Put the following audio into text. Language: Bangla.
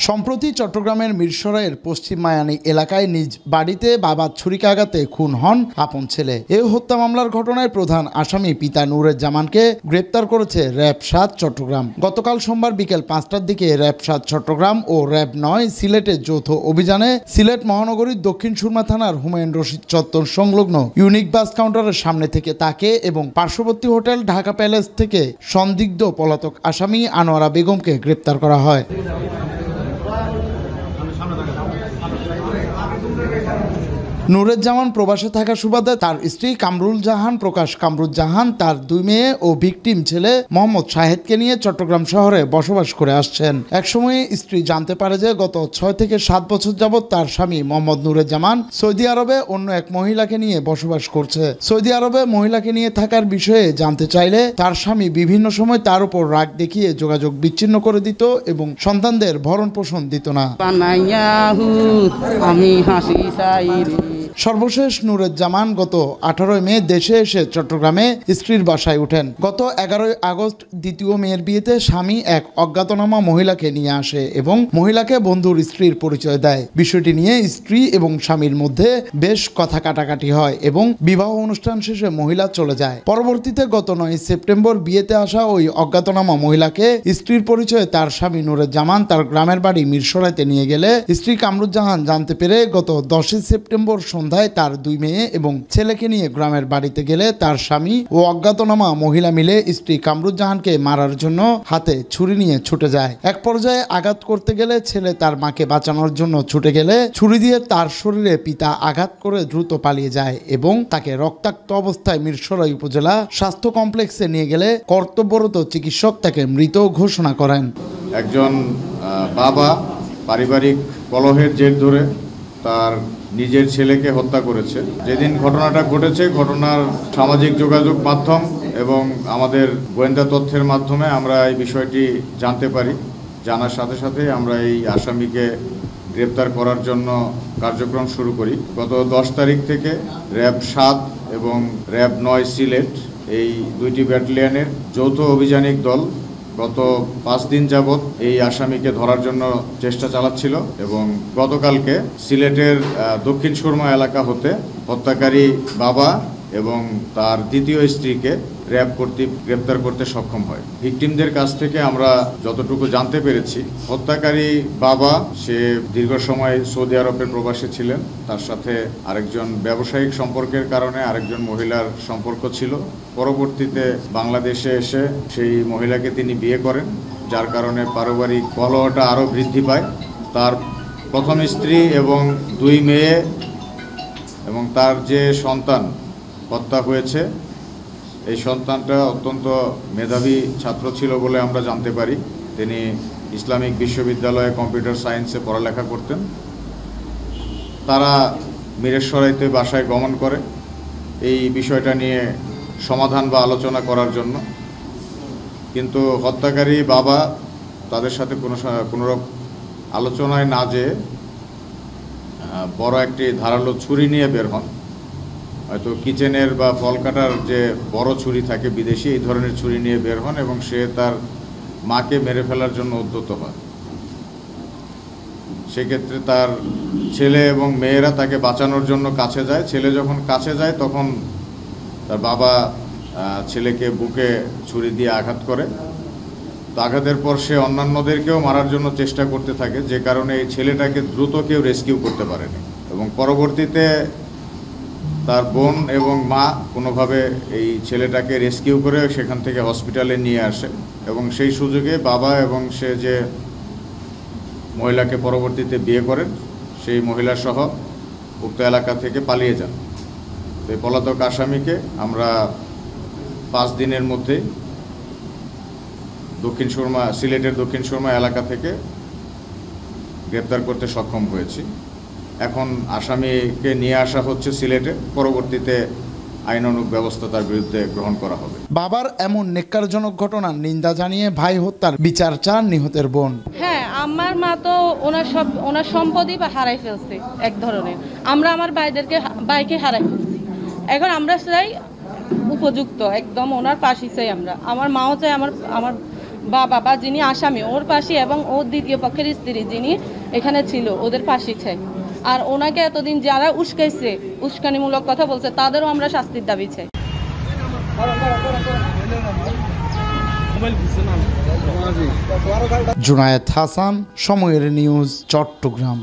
সম্প্রতি চট্টগ্রামের মিরসরাইয়ের পশ্চিম মায়ানী এলাকায় নিজ বাড়িতে বাবার ছুরিকাঘাতে খুন হন আপন ছেলে। এই হত্যা মামলার ঘটনায় প্রধান আসামি পিতা নুরুজ্জামানকে গ্রেপ্তার করেছে র্যাব ৭ চট্টগ্রাম। গতকাল সোমবার বিকেল ৫টার দিকে র্যাব ৭ চট্টগ্রাম ও র্যাব ৯ সিলেটের যৌথ অভিযানে সিলেট মহানগরীর দক্ষিণ সুরমা থানার হুমায়ুন রশিদ চত্বর সংলগ্ন ইউনিক বাস কাউন্টারের সামনে থেকে তাকে এবং পার্শ্ববর্তী হোটেল ঢাকা প্যালেস থেকে সন্দিগ্ধ পলাতক আসামি আনোয়ারা বেগমকে গ্রেপ্তার করা হয়। নুরুজ্জামান প্রবাসে থাকা সুবাদে তার স্ত্রী কামরুজ্জাহান তার ২ মেয়ে ও ভিকটিম ছেলে মোহাম্মদ শাহেদকে নিয়ে চট্টগ্রাম শহরে বসবাস করে আসছেন। একসময়ে স্ত্রী জানতে পারে যে গত ৬ থেকে ৭ বছর যাবৎ তার স্বামী মোহাম্মদ নুরুজ্জামান সৌদি আরবে অন্য এক মহিলাকে নিয়ে বসবাস করছে। সৌদি আরবে মহিলাকে নিয়ে থাকার বিষয়ে জানতে চাইলে তার স্বামী বিভিন্ন সময় তার উপর রাগ দেখিয়ে যোগাযোগ বিচ্ছিন্ন করে দিত এবং সন্তানদের ভরণ পোষণ দিত না। সর্বশেষ নুরুজ্জামান গত ১৮ মে দেশে এসে চট্টগ্রামে স্ত্রীর বাসায় ওঠেন। গত ১১ আগস্ট দ্বিতীয় মেয়ের বিয়েতে স্বামী এক অজ্ঞাতনামা মহিলাকে নিয়ে আসে এবং মহিলাকে বন্ধুর স্ত্রীর পরিচয় দেয়। বিষয়টি নিয়ে স্ত্রী এবং স্বামীর মধ্যে বেশ কথা কাটাকাটি হয় এবং বিবাহ অনুষ্ঠান শেষে মহিলা চলে যায়। পরবর্তীতে গত ৯ সেপ্টেম্বর বিয়েতে আসা ওই অজ্ঞাতনামা মহিলাকে স্ত্রীর পরিচয়ে তার স্বামী নুরুজ্জামান তার গ্রামের বাড়ি মিরসরাইতে নিয়ে গেলে স্ত্রী কামরুজ্জাহান জানতে পেরে গত ১০ সেপ্টেম্বর সন্ধ্যায় তার ২ মেয়ে এবং ছেলেকে নিয়ে গ্রামের বাড়িতে গেলে তার স্বামী ও অজ্ঞাতনামা মহিলা মিলে স্ত্রী কামরুজ্জাহানকে মারার জন্য হাতে ছুরি নিয়ে ছুটে যায়। এক পর্যায়ে আঘাত করতে গেলে ছেলে তার মাকে বাঁচানোর জন্য ছুটে গেলে ছুরি দিয়ে তার শরীরে পিতা আঘাত করে দ্রুত পালিয়ে যায় এবং তাকে রক্তাক্ত অবস্থায় মিরসরাই উপজেলা স্বাস্থ্য কমপ্লেক্সে নিয়ে গেলে কর্তব্যরত চিকিৎসক তাকে মৃত ঘোষণা করেন। একজন বাবা পারিবারিক কলহের জের ধরে তার নিজের ছেলেকে হত্যা করেছে। যেদিন ঘটনাটা ঘটেছে, ঘটনার সামাজিক যোগাযোগ মাধ্যম এবং আমাদের গোয়েন্দা তথ্যের মাধ্যমে আমরা এই বিষয়টি জানতে পারি। জানার সাথে সাথে আমরা এই আসামিকে গ্রেপ্তার করার জন্য কার্যক্রম শুরু করি। গত ১০ তারিখ থেকে র্যাব ৭ এবং র্যাব ৯ সিলেট এই ২টি ব্যাটালিয়নের যৌথ অভিযানিক দল গত ৫ দিন যাবৎ এই আসামিকে ধরার জন্য চেষ্টা চালাচ্ছিল এবং গতকালকে সিলেটের দক্ষিণ সুরমা এলাকা হতে হত্যাকারী বাবা এবং তার দ্বিতীয় স্ত্রীকে র্যাব কর্তৃক গ্রেপ্তার করতে সক্ষম হয়। ভিকটিমদের কাছ থেকে আমরা যতটুকু জানতে পেরেছি, হত্যাকারী বাবা সে দীর্ঘ সময় সৌদি আরবের প্রবাসী ছিলেন। তার সাথে আরেকজন ব্যবসায়িক সম্পর্কের কারণে আরেকজন মহিলার সম্পর্ক ছিল। পরবর্তীতে বাংলাদেশে এসে সেই মহিলাকে তিনি বিয়ে করেন, যার কারণে পারিবারিক কলহটা আরও বৃদ্ধি পায়। তার প্রথম স্ত্রী এবং ২ মেয়ে এবং তার যে সন্তান হত্যা হয়েছে, এই সন্তানটা অত্যন্ত মেধাবী ছাত্র ছিল বলে আমরা জানতে পারি। তিনি ইসলামিক বিশ্ববিদ্যালয়ে কম্পিউটার সায়েন্সে পড়ালেখা করতেন। তারা মিরসরাইতে বাসায় গমন করে এই বিষয়টা নিয়ে সমাধান বা আলোচনা করার জন্য, কিন্তু হত্যাকারী বাবা তাদের সাথে কোনো আলোচনায় না যেয়ে বড় একটি ধারালো ছুরি নিয়ে বের হন। হয়তো কিচেনের বা ফল কাটার যে বড় ছুরি থাকে বিদেশি, এই ধরনের ছুরি নিয়ে বের হন এবং সে তার মাকে মেরে ফেলার জন্য উদ্যত হয়। সেক্ষেত্রে তার ছেলে এবং মেয়েরা তাকে বাঁচানোর জন্য কাছে যায়। ছেলে যখন কাছে যায় তখন তার বাবা ছেলেকে বুকে ছুরি দিয়ে আঘাত করে। তো আঘাতের পর সে অন্যান্যদেরকেও মারার জন্য চেষ্টা করতে থাকে, যে কারণে এই ছেলেটাকে দ্রুত কেউ রেস্কিউ করতে পারেনি এবং পরবর্তীতে তার বোন এবং মা কোনোভাবে এই ছেলেটাকে রেস্কিউ করে সেখান থেকে হসপিটালে নিয়ে আসে এবং সেই সুযোগে বাবা এবং সে যে মহিলাকে পরবর্তীতে বিয়ে করেন সেই মহিলা সহ উক্ত এলাকা থেকে পালিয়ে যান। তো এই পলাতক আসামিকে আমরা ৫ দিনের মধ্যে সিলেটের দক্ষিণ সুরমা এলাকা থেকে গ্রেপ্তার করতে সক্ষম হয়েছি। এখন আসামিকে নিয়ে আসা হচ্ছে সিলেটে, পরবর্তীতে আইনানুগ ব্যবস্থা তার বিরুদ্ধে গ্রহণ করা হবে। বাবার এমন নেক্কারজনক ঘটনার নিন্দা জানিয়ে ভাই হত্যার বিচার চান নিহতের বোন। হ্যাঁ, আমার মা তো ওনার সম্পত্তি বা হারাই ফেলছে এক ধরনের। আমরা আমার ভাইকে হারাই ফেলছি। এখন আমরা চাই উপযুক্ত, একদম ওনার পাশই চাই আমরা। আমার মাও চাই আমার বাবা বা যিনি আসামি ওর পাশে, এবং ওর দ্বিতীয় পক্ষের স্ত্রী যিনি এখানে ছিল ওদের পাশই চাই। আর ওনাকে এতদিন যারা উস্কাইছে, উস্কানিমূলক কথা বলছে, তাদেরও আমরা শাস্তির দাবি চাই। জুনায়েদ হাসান, সময়ের নিউজ, চট্টগ্রাম।